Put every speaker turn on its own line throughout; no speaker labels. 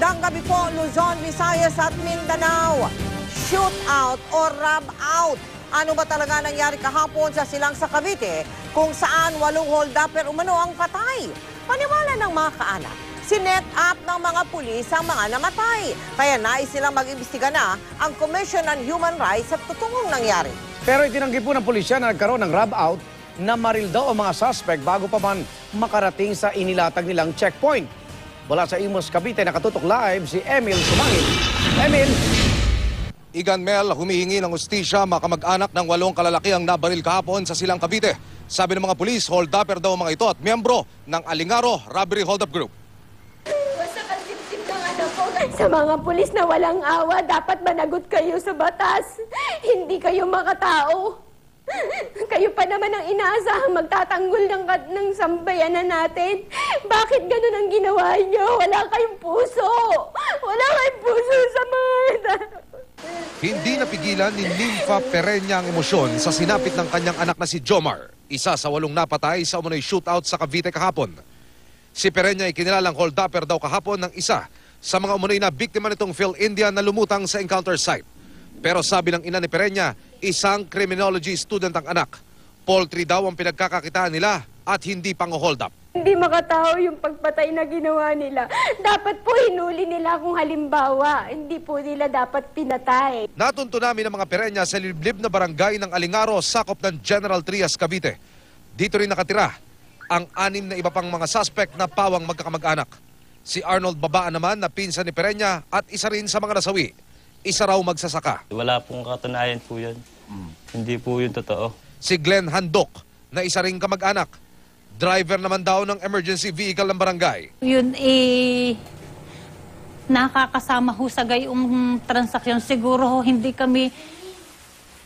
Magandang gabi po, Luzon, Visayas at Mindanao. Shootout o rub-out. Ano ba talaga nangyari kahapon sa silang sa Cavite kung saan 8 hold-upper umano ang patay? Paniwala ng mga kaanak, sinet up ng mga pulis ang mga namatay. Kaya nais silang mag-imbestiga na ang Commission on Human Rights sa totoong nangyari.
Pero itinanggi po ng pulisya na nagkaroon ng rub-out na maril daw ang mga suspect bago pa man makarating sa inilatag nilang checkpoint. Mula sa Imus, Cavite, nakatutok live si Emil Sumangil. Emil!
Igan Mel, humihingi ng hustisya mga kamag-anak ng 8 kalalakiang nabaril kahapon sa Silang Cavite. Sabi ng mga pulis, hold-upper daw ang mga ito at miyembro ng Alingaro Robbery Hold-Up Group.
Basta kasipsip ng anak ko. Sa mga pulis na walang awa, dapat managot kayo sa batas. Hindi kayo makatao. Kayo pa naman ang inaasahang magtatanggol ng sambayanan natin. Bakit ganun ang ginawa niyo? Wala kayong puso. Wala kayong puso sa mga...
Hindi napigilan ni Nympha Pereña ang emosyon sa sinapit ng kanyang anak na si Jomar, isa sa 8 napatay sa umunoy shootout sa Cavite kahapon. Si Pereña ay kinilalang hold-upper daw kahapon ng isa sa mga umunoy na biktima nitong PhilIndia na lumutang sa encounter site. Pero sabi ng ina ni Pereña, isang criminology student ang anak. Poultry daw ang pinagkakakitaan nila at hindi pang-hold up.
Hindi makatao yung pagpatay na ginawa nila. Dapat po hinuli nila kung halimbawa. Hindi po nila dapat pinatay.
Natunto namin ang mga Pereña sa liblib na barangay ng Alingaro, sakop ng General Trias, Cavite. Dito rin nakatira ang 6 na iba pang mga suspect na pawang magkakamag-anak. Si Arnold Babaan naman na pinsan ni Pereña at isa rin sa mga nasawi. Isa raw magsasaka.
Wala pong katunayan po yan. Hindi po yun totoo.
Si Glenn Handok na isa ring kamag-anak. Driver naman daw ng emergency vehicle ng barangay.
Yun nakakasama ho sa gayong transaksyon. Siguro ho, hindi kami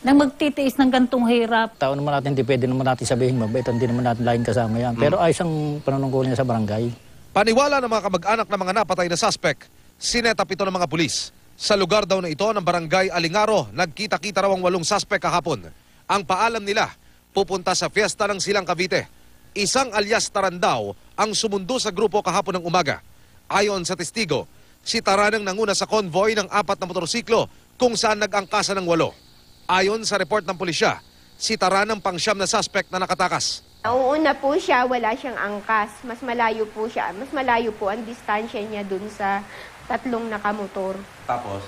nang magtitiis ng gantong hirap.
Tao naman natin, hindi pwede naman natin sabihin mabait, hindi naman natin laging kasama yan. Pero ayos ang panunungkulan niya sa barangay.
Paniwala ng mga kamag-anak ng mga napatay na suspect, sinetap ito ng mga pulis. Sa lugar daw na ito ng barangay Alingaro, nagkita-kita raw ang 8 suspect kahapon. Ang paalam nila, pupunta sa fiesta ng Silang Cavite. Isang alias Taran daw ang sumundo sa grupo kahapon ng umaga. Ayon sa testigo, si Taran ang nanguna sa convoy ng 4 na motorsiklo kung saan nag-angkasa ng 8. Ayon sa report ng pulisya, si Taran ang pang-9 na suspect na nakatakas.
Nauuna po siya, wala siyang angkas. Mas malayo po siya. Mas malayo po ang distansya niya dun sa 3 nakamotor.
Tapos?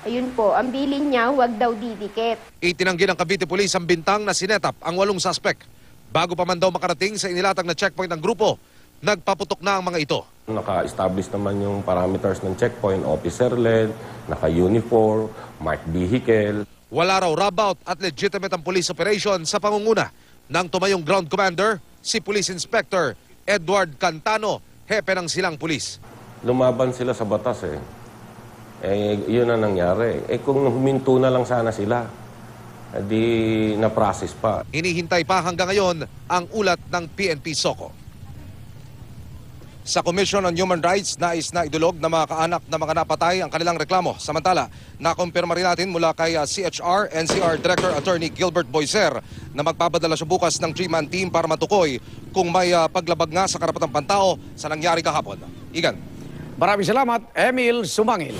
Ayun po, ang bilin niya, huwag daw didikit.
Itinanggi ng Cavite Police ang bintang na sinetap ang 8 suspect. Bago pa man daw makarating sa inilatag na checkpoint ng grupo, nagpaputok na ang mga ito.
Naka-establish naman yung parameters ng checkpoint, officer-led, naka-uniform, marked vehicle.
Wala raw rub-out at legitimate ang police operation sa pangunguna ng tumayong ground commander, si Police Inspector Edward Cantano, hepe ng Silang Pulis.
Lumaban sila sa batas yun ang nangyari. Kung huminto na lang sana sila, di na-process pa.
Hinihintay pa hanggang ngayon ang ulat ng PNP SOCO. Sa Commission on Human Rights, nais na idulog na mga kaanak na mga napatay ang kanilang reklamo. Samantala, nakumpirma rin natin mula kay CHR, NCR Director Attorney Gilbert Boyser na magpapadala siya bukas ng 3-man team para matukoy kung may paglabag nga sa karapatang pantao sa nangyari kahapon. Igan.
Maraming salamat, Emil Sumangil.